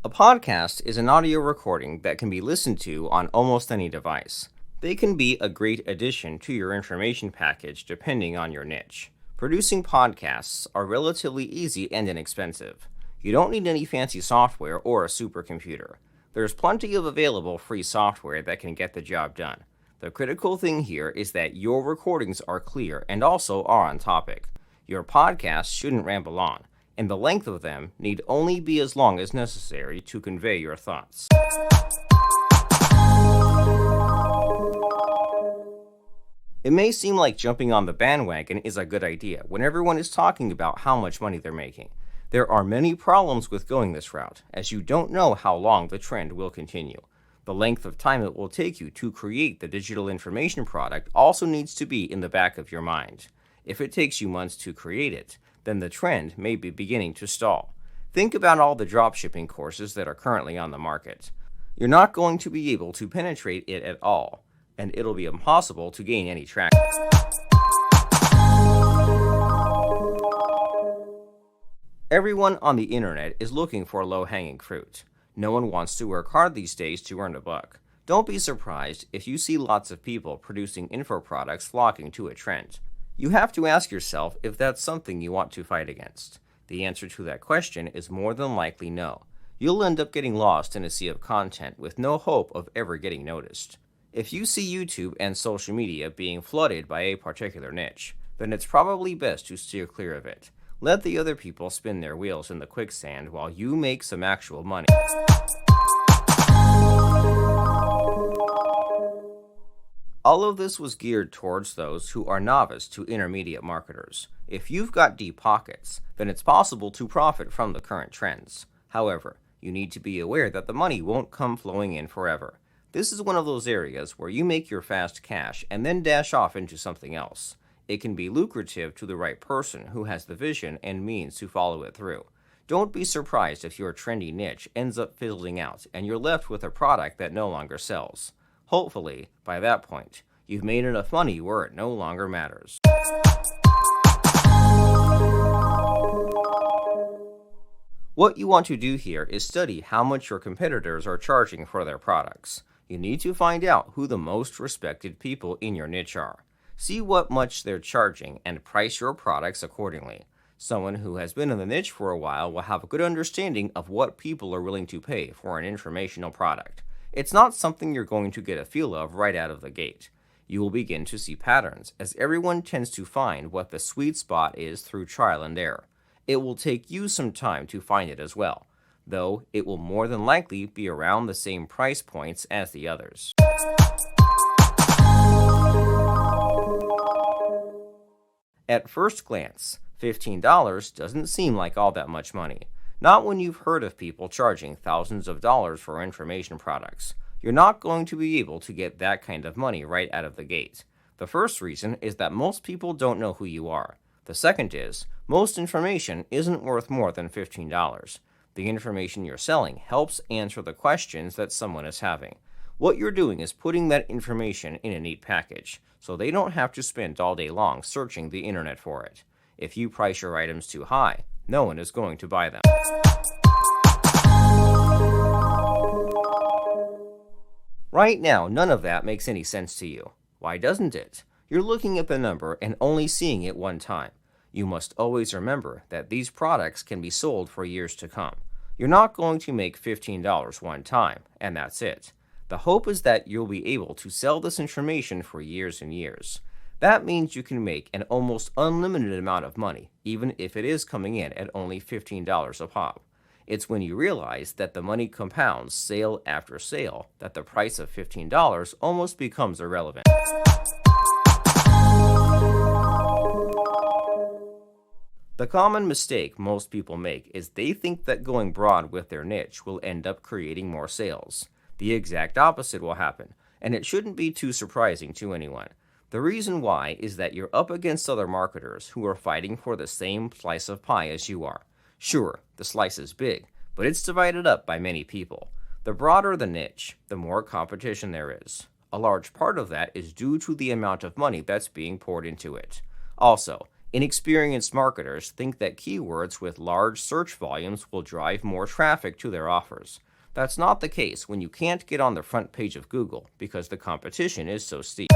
A podcast is an audio recording that can be listened to on almost any device. They can be a great addition to your information package depending on your niche. Producing podcasts are relatively easy and inexpensive. You don't need any fancy software or a supercomputer. There's plenty of available free software that can get the job done. The critical thing here is that your recordings are clear and also are on topic. Your podcasts shouldn't ramble on, and the length of them need only be as long as necessary to convey your thoughts. It may seem like jumping on the bandwagon is a good idea when everyone is talking about how much money they're making. There are many problems with going this route, as you don't know how long the trend will continue. The length of time it will take you to create the digital information product also needs to be in the back of your mind. If it takes you months to create it, then the trend may be beginning to stall. Think about all the dropshipping courses that are currently on the market. You're not going to be able to penetrate it at all, and it'll be impossible to gain any traction. Everyone on the internet is looking for low-hanging fruit. No one wants to work hard these days to earn a buck. Don't be surprised if you see lots of people producing info products flocking to a trend. You have to ask yourself if that's something you want to fight against. The answer to that question is more than likely no. You'll end up getting lost in a sea of content with no hope of ever getting noticed. If you see YouTube and social media being flooded by a particular niche, then it's probably best to steer clear of it. Let the other people spin their wheels in the quicksand while you make some actual money. All of this was geared towards those who are novice to intermediate marketers. If you've got deep pockets, then it's possible to profit from the current trends. However, you need to be aware that the money won't come flowing in forever. This is one of those areas where you make your fast cash and then dash off into something else. It can be lucrative to the right person who has the vision and means to follow it through. Don't be surprised if your trendy niche ends up fizzling out and you're left with a product that no longer sells. Hopefully, by that point, you've made enough money where it no longer matters. What you want to do here is study how much your competitors are charging for their products. You need to find out who the most respected people in your niche are. See what much they're charging and price your products accordingly. Someone who has been in the niche for a while will have a good understanding of what people are willing to pay for an informational product. It's not something you're going to get a feel of right out of the gate. You will begin to see patterns, as everyone tends to find what the sweet spot is through trial and error. It will take you some time to find it as well, though it will more than likely be around the same price points as the others. At first glance, $15 doesn't seem like all that much money. Not when you've heard of people charging thousands of dollars for information products. You're not going to be able to get that kind of money right out of the gate. The first reason is that most people don't know who you are. The second is, most information isn't worth more than $15. The information you're selling helps answer the questions that someone is having. What you're doing is putting that information in a neat package, so they don't have to spend all day long searching the internet for it. If you price your items too high, no one is going to buy them. Right now, none of that makes any sense to you. Why doesn't it? You're looking at the number and only seeing it one time. You must always remember that these products can be sold for years to come. You're not going to make $15 one time, and that's it. The hope is that you'll be able to sell this information for years and years. That means you can make an almost unlimited amount of money, even if it is coming in at only $15 a pop. It's when you realize that the money compounds sale after sale that the price of $15 almost becomes irrelevant. The common mistake most people make is they think that going broad with their niche will end up creating more sales. The exact opposite will happen, and it shouldn't be too surprising to anyone. The reason why is that you're up against other marketers who are fighting for the same slice of pie as you are. Sure, the slice is big, but it's divided up by many people. The broader the niche, the more competition there is. A large part of that is due to the amount of money that's being poured into it. Also, Inexperienced marketers think that keywords with large search volumes will drive more traffic to their offers. That's not the case when you can't get on the front page of Google because the competition is so steep.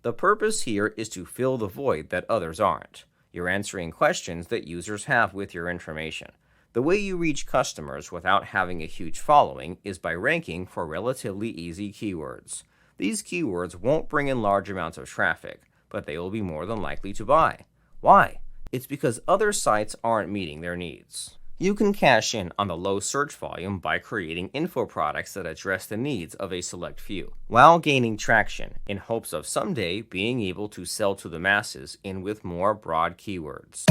The purpose here is to fill the void that others aren't. You're answering questions that users have with your information. The way you reach customers without having a huge following is by ranking for relatively easy keywords. These keywords won't bring in large amounts of traffic, but they will be more than likely to buy. Why? It's because other sites aren't meeting their needs. You can cash in on the low search volume by creating info products that address the needs of a select few, while gaining traction in hopes of someday being able to sell to the masses in with more broad keywords.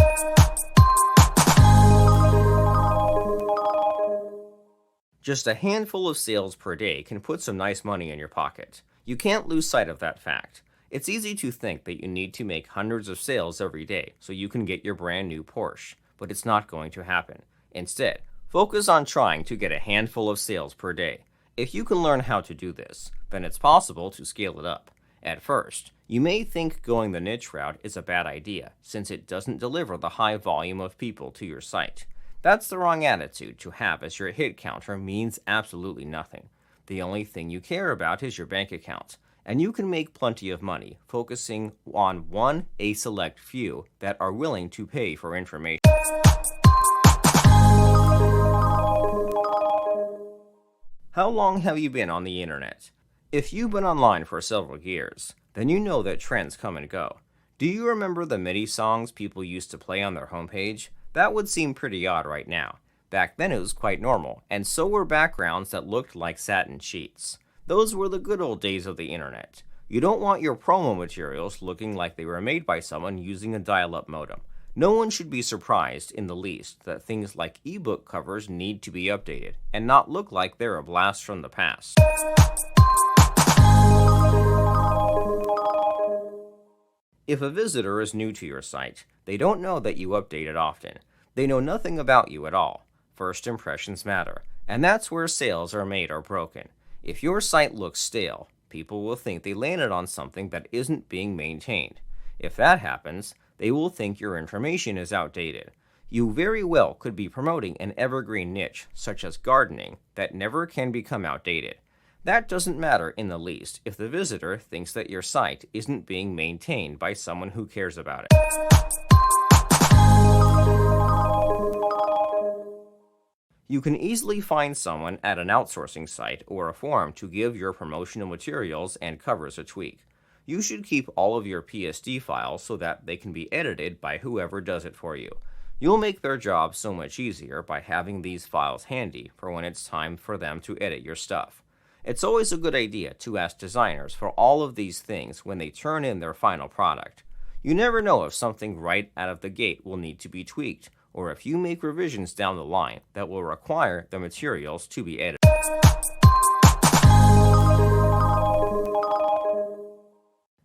Just a handful of sales per day can put some nice money in your pocket. You can't lose sight of that fact. It's easy to think that you need to make hundreds of sales every day so you can get your brand new Porsche, but it's not going to happen. Instead, focus on trying to get a handful of sales per day. If you can learn how to do this, then it's possible to scale it up. At first, you may think going the niche route is a bad idea since it doesn't deliver the high volume of people to your site. That's the wrong attitude to have, as your hit counter means absolutely nothing. The only thing you care about is your bank account, and you can make plenty of money focusing on a select few that are willing to pay for information. How long have you been on the internet? If you've been online for several years, then you know that trends come and go. Do you remember the MIDI songs people used to play on their homepage? That would seem pretty odd right now. Back then it was quite normal, and so were backgrounds that looked like satin sheets. Those were the good old days of the internet. You don't want your promo materials looking like they were made by someone using a dial-up modem. No one should be surprised in the least that things like ebook covers need to be updated and not look like they're a blast from the past. If a visitor is new to your site, they don't know that you update it often. They know nothing about you at all. First impressions matter, and that's where sales are made or broken. If your site looks stale, people will think they landed on something that isn't being maintained. If that happens, they will think your information is outdated. You very well could be promoting an evergreen niche, such as gardening, that never can become outdated. That doesn't matter in the least if the visitor thinks that your site isn't being maintained by someone who cares about it. You can easily find someone at an outsourcing site or a forum to give your promotional materials and covers a tweak. You should keep all of your PSD files so that they can be edited by whoever does it for you. You'll make their job so much easier by having these files handy for when it's time for them to edit your stuff. It's always a good idea to ask designers for all of these things when they turn in their final product. You never know if something right out of the gate will need to be tweaked, or if you make revisions down the line that will require the materials to be edited.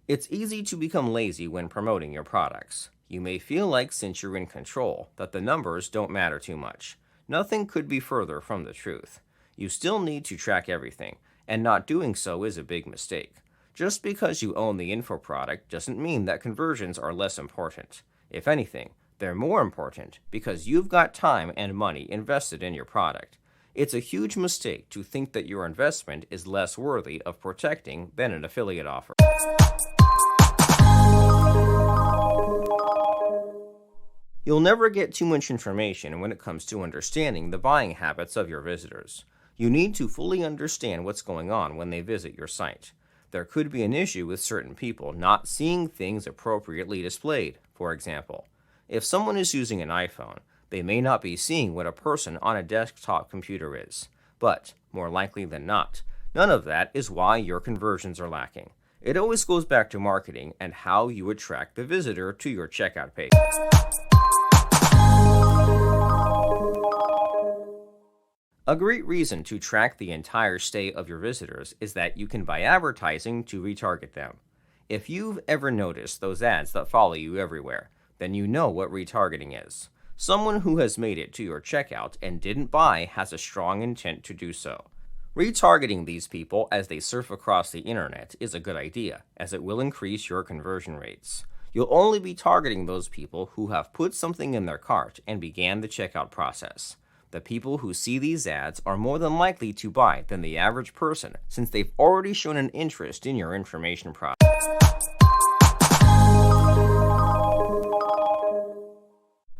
It's easy to become lazy when promoting your products. You may feel like since you're in control, that the numbers don't matter too much. Nothing could be further from the truth. You still need to track everything, and not doing so is a big mistake. Just because you own the info product doesn't mean that conversions are less important. If anything, they're more important because you've got time and money invested in your product. It's a huge mistake to think that your investment is less worthy of protecting than an affiliate offer. You'll never get too much information when it comes to understanding the buying habits of your visitors. You need to fully understand what's going on when they visit your site. There could be an issue with certain people not seeing things appropriately displayed, for example. If someone is using an iPhone, they may not be seeing what a person on a desktop computer is. But, more likely than not, none of that is why your conversions are lacking. It always goes back to marketing and how you attract the visitor to your checkout page. A great reason to track the entire stay of your visitors is that you can buy advertising to retarget them. If you've ever noticed those ads that follow you everywhere, then you know what retargeting is. Someone who has made it to your checkout and didn't buy has a strong intent to do so. Retargeting these people as they surf across the internet is a good idea, as it will increase your conversion rates. You'll only be targeting those people who have put something in their cart and began the checkout process. The people who see these ads are more than likely to buy than the average person, since they've already shown an interest in your information product.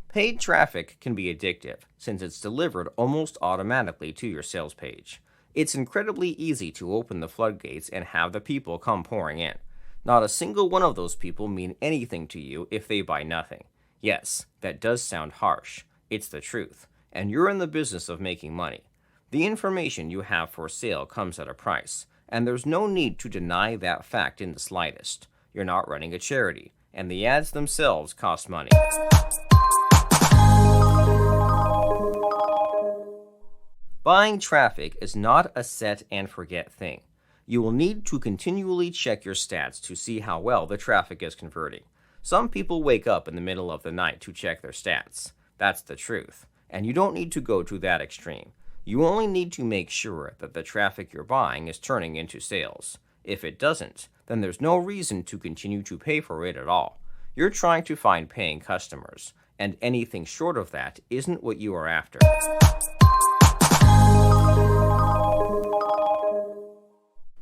Paid traffic can be addictive, since it's delivered almost automatically to your sales page. It's incredibly easy to open the floodgates and have the people come pouring in. Not a single one of those people mean anything to you if they buy nothing. Yes, that does sound harsh. It's the truth, and you're in the business of making money. The information you have for sale comes at a price, and there's no need to deny that fact in the slightest. You're not running a charity, and the ads themselves cost money. Buying traffic is not a set and forget thing. You will need to continually check your stats to see how well the traffic is converting. Some people wake up in the middle of the night to check their stats. That's the truth. And you don't need to go to that extreme. You only need to make sure that the traffic you're buying is turning into sales. If it doesn't, then there's no reason to continue to pay for it at all. You're trying to find paying customers, and anything short of that isn't what you are after.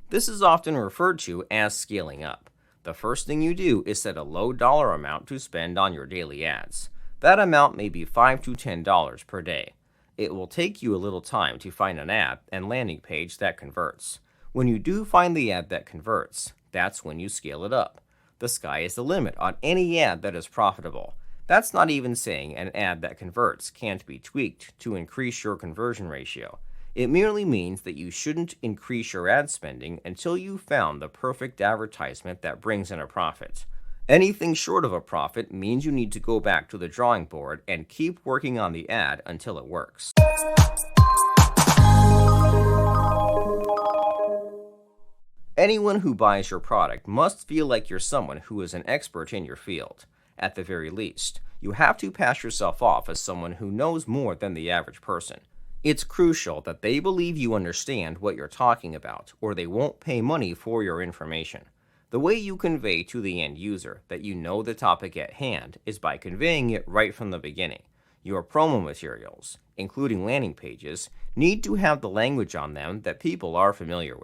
This is often referred to as scaling up. The first thing you do is set a low dollar amount to spend on your daily ads. That amount may be $5 to $10 per day. It will take you a little time to find an ad and landing page that converts. When you do find the ad that converts, that's when you scale it up. The sky is the limit on any ad that is profitable. That's not even saying an ad that converts can't be tweaked to increase your conversion ratio. It merely means that you shouldn't increase your ad spending until you've found the perfect advertisement that brings in a profit. Anything short of a profit means you need to go back to the drawing board and keep working on the ad until it works. Anyone who buys your product must feel like you're someone who is an expert in your field. At the very least, you have to pass yourself off as someone who knows more than the average person. It's crucial that they believe you understand what you're talking about, or they won't pay money for your information. The way you convey to the end user that you know the topic at hand is by conveying it right from the beginning. Your promo materials, including landing pages, need to have the language on them that people are familiar with.